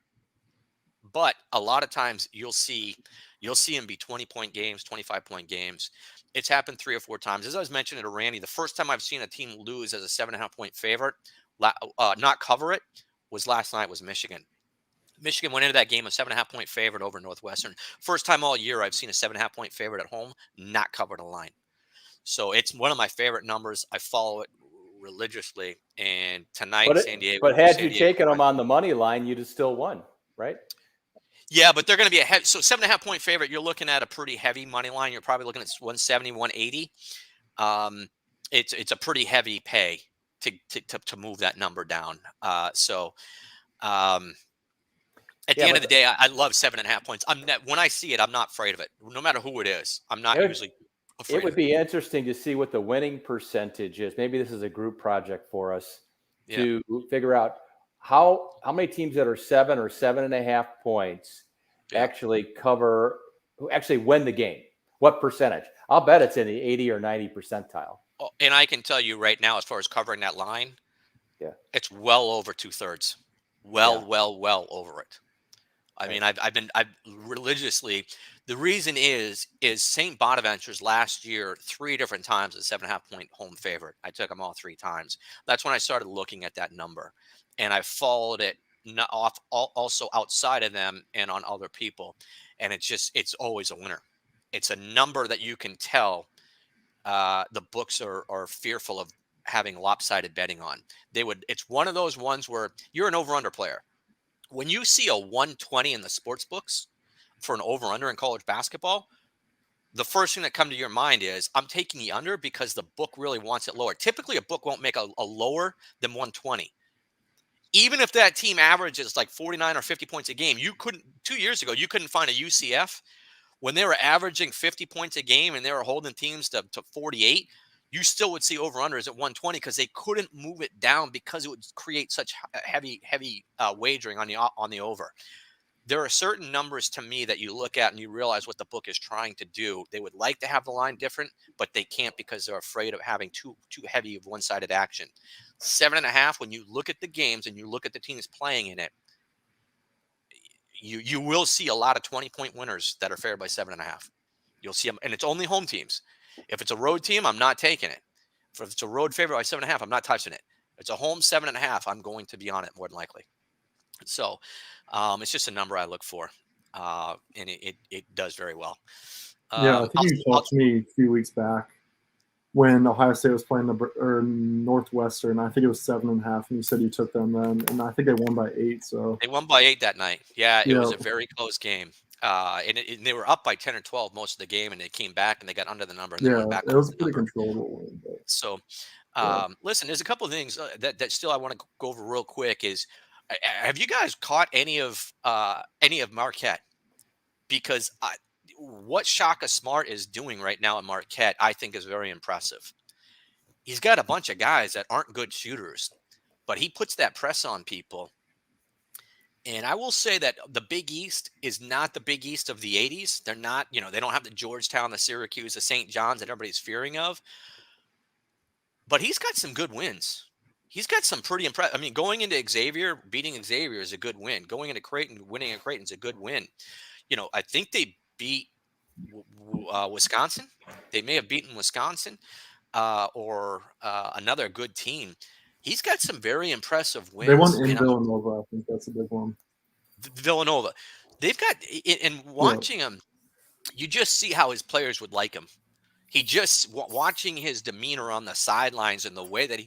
but a lot of times you'll see them be 20-point games, 25-point games. It's happened 3 or 4 times. As I was mentioning to Randy, the first time I've seen a team lose as a 7.5 point favorite, not cover it, was last night was Michigan. Michigan went into that game a 7.5 point favorite over Northwestern. First time all year I've seen a 7.5 point favorite at home not cover the line. So it's one of my favorite numbers. I follow it religiously. And tonight, San Diego. But had you taken them on the money line, you'd have still won, right? Yeah, but they're going to be a heavy. So 7.5 point favorite, you're looking at a pretty heavy money line. You're probably looking at 170, 180. It's a pretty heavy pay to move that number down. At the end of the day, I love 7.5 points. When I see it, I'm not afraid of it. No matter who it is, I'm not usually afraid. It would be interesting to see what the winning percentage is. Maybe this is a group project for us to figure out how many teams that are 7 or 7.5 points actually win the game. What percentage? I'll bet it's in the 80 or 90 percentile. Oh, and I can tell you right now, as far as covering that line, it's well over 2/3. Well over it. I mean, I've religiously. The reason is St. Bonaventure's last year 3 different times a 7.5 point home favorite. I took them all 3 times. That's when I started looking at that number, and I followed it also outside of them and on other people, and it's always a winner. It's a number that you can tell the books are fearful of having lopsided betting on. It's one of those ones where you're an over-under player. When you see a 120 in the sports books for an over-under in college basketball, the first thing that comes to your mind is, I'm taking the under because the book really wants it lower. Typically, a book won't make a lower than 120. Even if that team averages like 49 or 50 points a game, 2 years ago, you couldn't find a UCF when they were averaging 50 points a game and they were holding teams to 48. You still would see over-unders at 120 because they couldn't move it down because it would create such heavy wagering on the over. There are certain numbers to me that you look at and you realize what the book is trying to do. They would like to have the line different, but they can't because they're afraid of having too heavy of one-sided action. 7.5, when you look at the games and you look at the teams playing in it, you will see a lot of 20-point winners that are favored by 7.5. You'll see them, and it's only home teams. If it's a road team, I'm not taking it. If it's a road favorite by 7.5, I'm not touching it. If it's a home 7.5, I'm going to be on it more than likely. So it's just a number I look for, and it does very well. I think you talked to me a few weeks back when Ohio State was playing Northwestern. I think it was 7.5, and you said you took them then, and I think they won by 8. So they won by 8 that night. Yeah, it was a very close game. And they were up by 10 or 12 most of the game, and they came back and they got under the number. And they went back it was a pretty controllable win. So, listen, there's a couple of things that still I want to go over real quick. Is have you guys caught any of Marquette? Because what Shaka Smart is doing right now at Marquette, I think, is very impressive. He's got a bunch of guys that aren't good shooters, but he puts that press on people. And I will say that the Big East is not the Big East of the 80s. They're not, they don't have the Georgetown, the Syracuse, the St. John's that everybody's fearing of. But he's got some good wins. He's got some pretty impressive. I mean, going into Xavier, beating Xavier is a good win. Going into Creighton, winning at Creighton is a good win. I think they beat Wisconsin. They may have beaten Wisconsin or another good team. He's got some very impressive wins. They won in Villanova. I think that's a big one. Villanova. They've got, and watching him, you just see how his players would like him. He just, watching his demeanor on the sidelines and the way that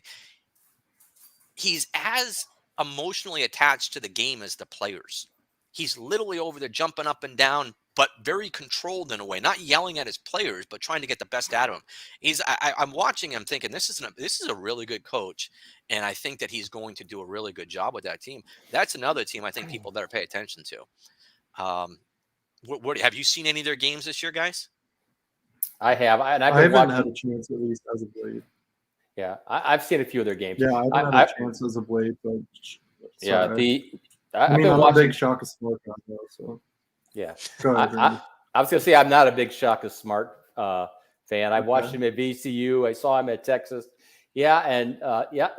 he's as emotionally attached to the game as the players. He's literally over there jumping up and down, but very controlled in a way, not yelling at his players, but trying to get the best out of him. I'm watching him thinking this is a really good coach, and I think that he's going to do a really good job with that team. That's another team I think people better pay attention to. What have you seen any of their games this year, guys? I have, and I've I been haven't watching. had a chance at least as of late. Yeah, I've seen a few of their games. Yeah, I haven't had a chance as of late, but Yeah, sorry. I've I'm been a watching. big Shaka Smart guy though, so Yeah, go ahead, Randy. I was gonna say I'm not a big Shaka Smart fan. I watched Okay. him at VCU. I saw him at Texas. Yeah, and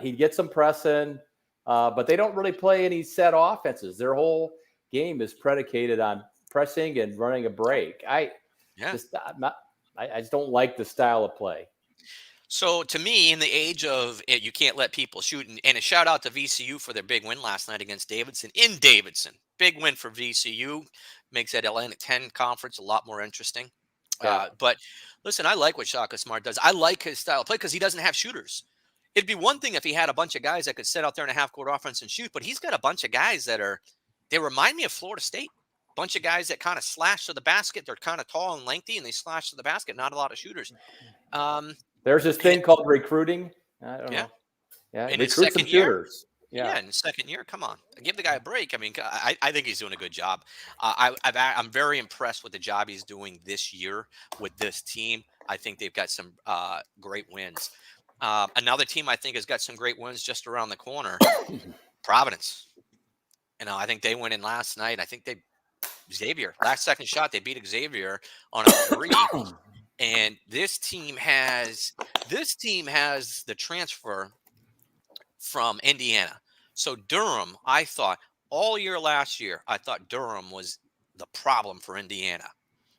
he gets some pressing, but they don't really play any set offenses. Their whole game is predicated on pressing and running a break. I just don't like the style of play. So to me, in the age of you can't let people shoot, and a shout out to VCU for their big win last night against Davidson in Davidson. Big win for VCU, makes that Atlantic 10 conference a lot more interesting. Yeah. But listen, I like what Shaka Smart does. I like his style of play because he doesn't have shooters. It'd be one thing if he had a bunch of guys that could sit out there in a half court offense and shoot, but he's got a bunch of guys they remind me of Florida State. Bunch of guys that kind of slash to the basket. They're kind of tall and lengthy, and they slash to the basket. Not a lot of shooters. There's this thing called recruiting. I don't know. Yeah, in his recruit some second year. shooters. Yeah, in his second year, come on, give the guy a break. I mean, I think he's doing a good job. I'm very impressed with the job he's doing this year with this team. I think they've got some great wins. Another team I think has got some great wins just around the corner. Providence. I think they went in last night. I think Xavier last second shot. They beat Xavier on a 3. And this team has the transfer from Indiana. So Durham, I thought all year last year, I thought Durham was the problem for Indiana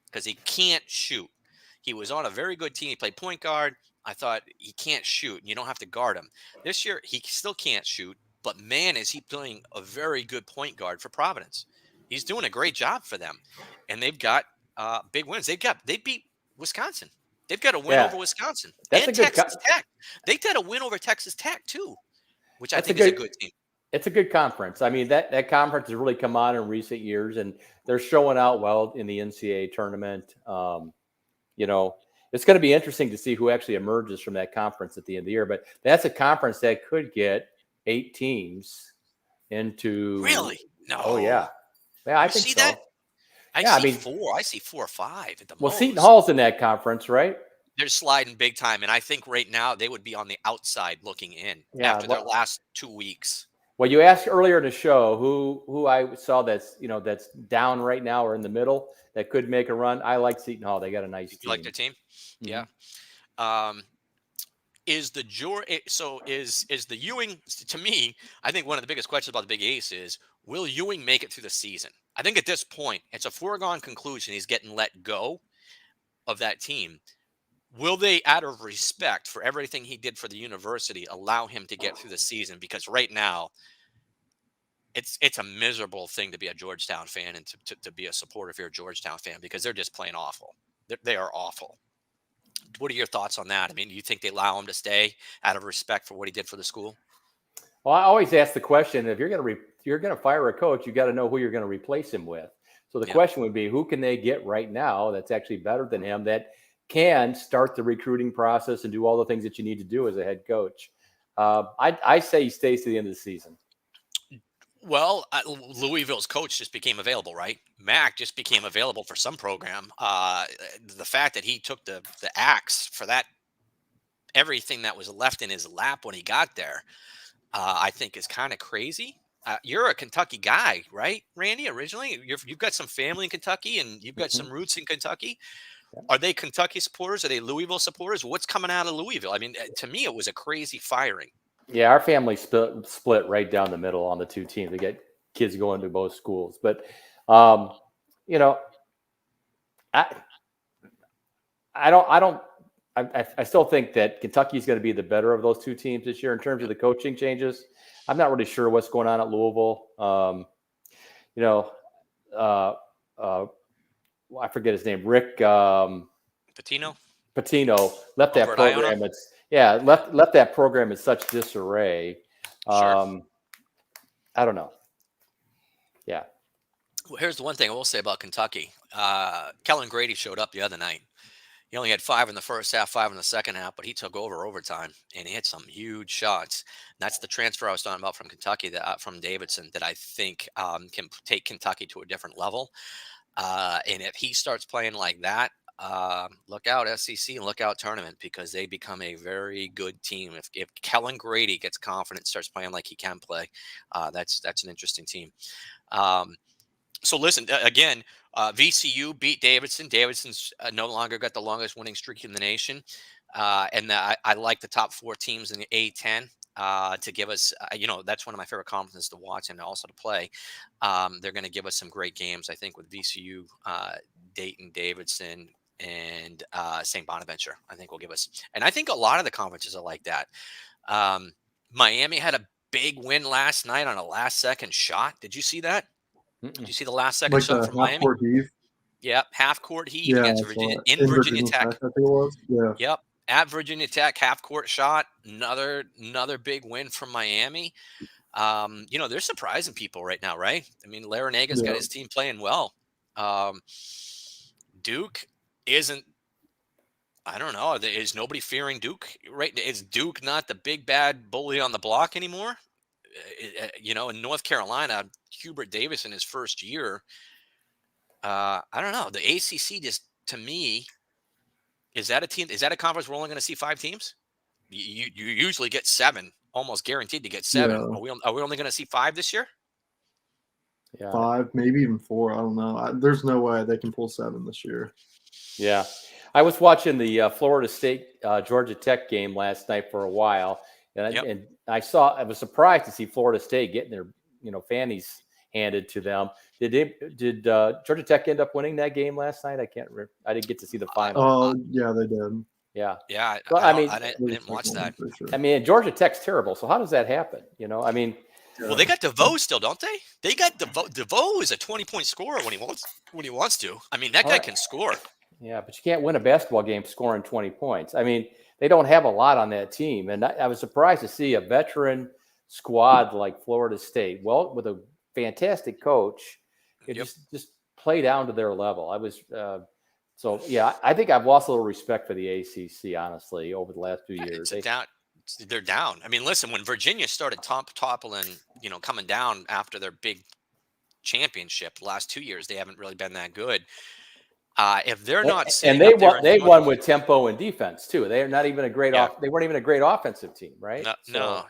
because he can't shoot. He was on a very good team. He played point guard. I thought he can't shoot, and you don't have to guard him. This year, he still can't shoot, but man, is he playing a very good point guard for Providence. He's doing a great job for them, and they've got big wins. They beat Wisconsin. They've got a win over Wisconsin and Texas Tech. They got a win over Texas Tech too, which I think is a good team. It's a good conference. I mean, that conference has really come on in recent years, and they're showing out well in the NCAA tournament. It's going to be interesting to see who actually emerges from that conference at the end of the year. But that's a conference that could get 8 teams into. Really? No. Oh yeah. Yeah, I think see so. That? I see 4. I see 4 or 5 at the most. Well, Seton Hall's in that conference, right? They're sliding big time, and I think right now they would be on the outside looking in after their last 2 weeks. Well, you asked earlier in the show who I saw that's down right now or in the middle that could make a run. I like Seton Hall. They got a nice team. You like their team? Mm-hmm. Yeah. Is the Ewing, to me, I think one of the biggest questions about the Big Ace is, will Ewing make it through the season? I think at this point, it's a foregone conclusion he's getting let go of that team. Will they, out of respect for everything he did for the university, allow him to get through the season? Because right now, it's a miserable thing to be a Georgetown fan and to be a supporter if you're a Georgetown fan, because they're just plain awful. They are awful. What are your thoughts on that? I mean, do you think they allow him to stay out of respect for what he did for the school? Well, I always ask the question: if you're going to fire a coach, you got to know who you're going to replace him with. So the question would be, who can they get right now that's actually better than him, that can start the recruiting process and do all the things that you need to do as a head coach? I say he stays to the end of the season. Well, Louisville's coach just became available, right? Mac just became available for some program. The fact that he took the axe for that, everything that was left in his lap when he got there, I think is kind of crazy. You're a Kentucky guy, right, Randy? Originally, you've got some family in Kentucky and you've got some roots in Kentucky. Yeah. Are they Kentucky supporters? Are they Louisville supporters? What's coming out of Louisville? I mean, to me, it was a crazy firing. Yeah, our family split right down the middle on the two teams. They get kids going to both schools, but I still think that Kentucky is going to be the better of those two teams this year in terms of the coaching changes. I'm not really sure what's going on at Louisville. I forget his name. Rick Pitino left that program. Left that program in such disarray. Sure. I don't know. Yeah. Well, here's the one thing I will say about Kentucky. Kellen Grady showed up the other night. He only had 5 in the first half, 5 in the second half, but he took over overtime and he hit some huge shots. And that's the transfer I was talking about from Kentucky, from Davidson, that I think can take Kentucky to a different level. And if he starts playing like that, look out SEC and look out tournament, because they become a very good team. If Kellen Grady gets confident, starts playing like he can play, that's an interesting team. So listen, again, VCU beat Davidson. Davidson's no longer got the longest winning streak in the nation. I like the top 4 teams in the A10 to give us, that's one of my favorite conferences to watch and also to play. They're going to give us some great games, I think, with VCU, Dayton, Davidson, and St. Bonaventure. I think will give us, and I think a lot of the conferences are like that. Miami had a big win last night on a last-second shot. Did you see that? Did you see the last second Like shot the from Miami? half-court heave. Yep, half-court heave Yeah, against I Virginia saw it. in Virginia Tech. I think it was. Yeah. Yep, at Virginia Tech, half-court shot. Another big win from Miami. They're surprising people right now, right? I mean, Larinaga's got his team playing well. Duke isn't. I don't know. Is nobody fearing Duke? Right? Is Duke not the big bad bully on the block anymore? In North Carolina, Hubert Davis in his first year. I don't know. The ACC just, to me, is that a conference we're only going to see 5 teams? You usually get 7, almost guaranteed to get 7. Yeah. Are we only going to see 5 this year? Yeah. 5, maybe even 4. I don't know. There's no way they can pull 7 this year. Yeah. I was watching the Florida State Georgia Tech game last night for a while, and I was surprised to see Florida State getting their fannies handed to them. Did Georgia Tech end up winning that game last night? I can't remember. I didn't get to see the final. Oh, yeah, they did. Yeah. Yeah. Well, I didn't watch that. Sure. I mean, Georgia Tech's terrible. So how does that happen? I mean. Well, they got DeVoe still, don't they? They got DeVoe. DeVoe is a 20-point scorer when he wants to. I mean, that guy can score. Yeah, but you can't win a basketball game scoring 20 points. I mean, they don't have a lot on that team. And I was surprised to see a veteran squad like Florida State, well, with a fantastic coach, just play down to their level. I was I think I've lost a little respect for the ACC, honestly, over the last 2 years. They're down. I mean, listen, when Virginia started toppling, coming down after their big championship the last 2 years, they haven't really been that good. If they're not sitting and they won with tempo and defense too. They're not even they weren't even a great offensive team, right? No.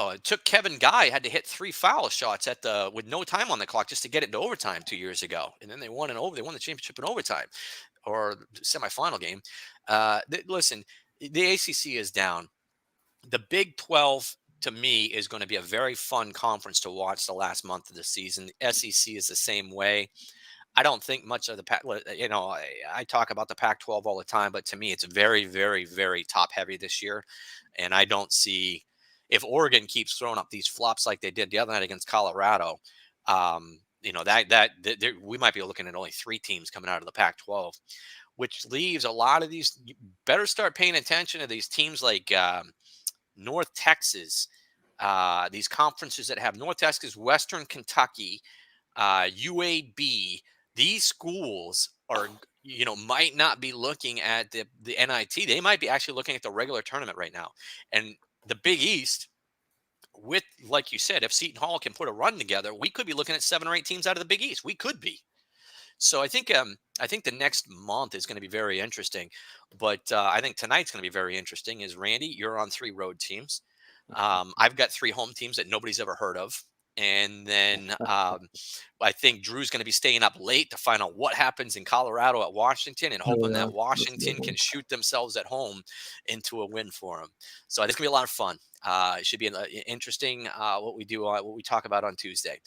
It took Kevin Guy had to hit 3 foul shots with no time on the clock just to get it to overtime 2 years ago, and then they won the championship in overtime or semifinal game. Listen, the ACC is down. The Big 12 to me is going to be a very fun conference to watch the last month of the season. The SEC is the same way. I don't think much of the Pac. I talk about the Pac-12 all the time, but to me, it's very, very, very top heavy this year, and I don't see if Oregon keeps throwing up these flops like they did the other night against Colorado. We might be looking at only 3 teams coming out of the Pac-12, which leaves a lot of these. You better start paying attention to these teams like North Texas, these conferences that have North Texas, Western Kentucky, UAB. These schools are, might not be looking at the NIT. They might be actually looking at the regular tournament right now. And the Big East, with, like you said, if Seton Hall can put a run together, we could be looking at 7 or 8 teams out of the Big East. We could be. So I think the next month is going to be very interesting. But I think tonight's going to be very interesting. Is Randy, you're on 3 road teams. I've got 3 home teams that nobody's ever heard of. And then I think Drew's going to be staying up late to find out what happens in Colorado at Washington and hoping that Washington can shoot themselves at home into a win for them. So it's going to be a lot of fun. It should be interesting what we talk about on Tuesday.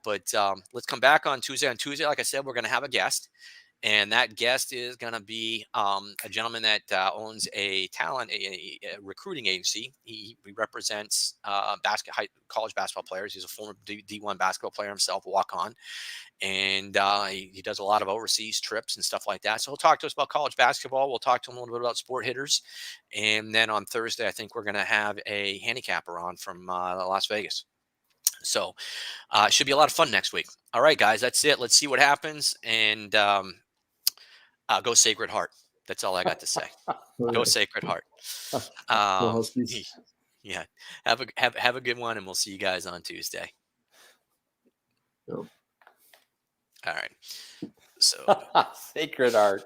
But let's come back on Tuesday. On Tuesday, like I said, we're going to have a guest. And that guest is going to be a gentleman that owns a recruiting agency. He represents college basketball players. He's a former D1 basketball player himself, walk-on. And he does a lot of overseas trips and stuff like that. So he'll talk to us about college basketball. We'll talk to him a little bit about sport hitters. And then on Thursday, I think we're going to have a handicapper on from Las Vegas. So it should be a lot of fun next week. All right, guys, that's it. Let's see what happens. And go Sacred Heart. That's all I got to say. Go Sacred Heart. Yeah. Have a good one, and we'll see you guys on Tuesday. Yep. All right. So Sacred art.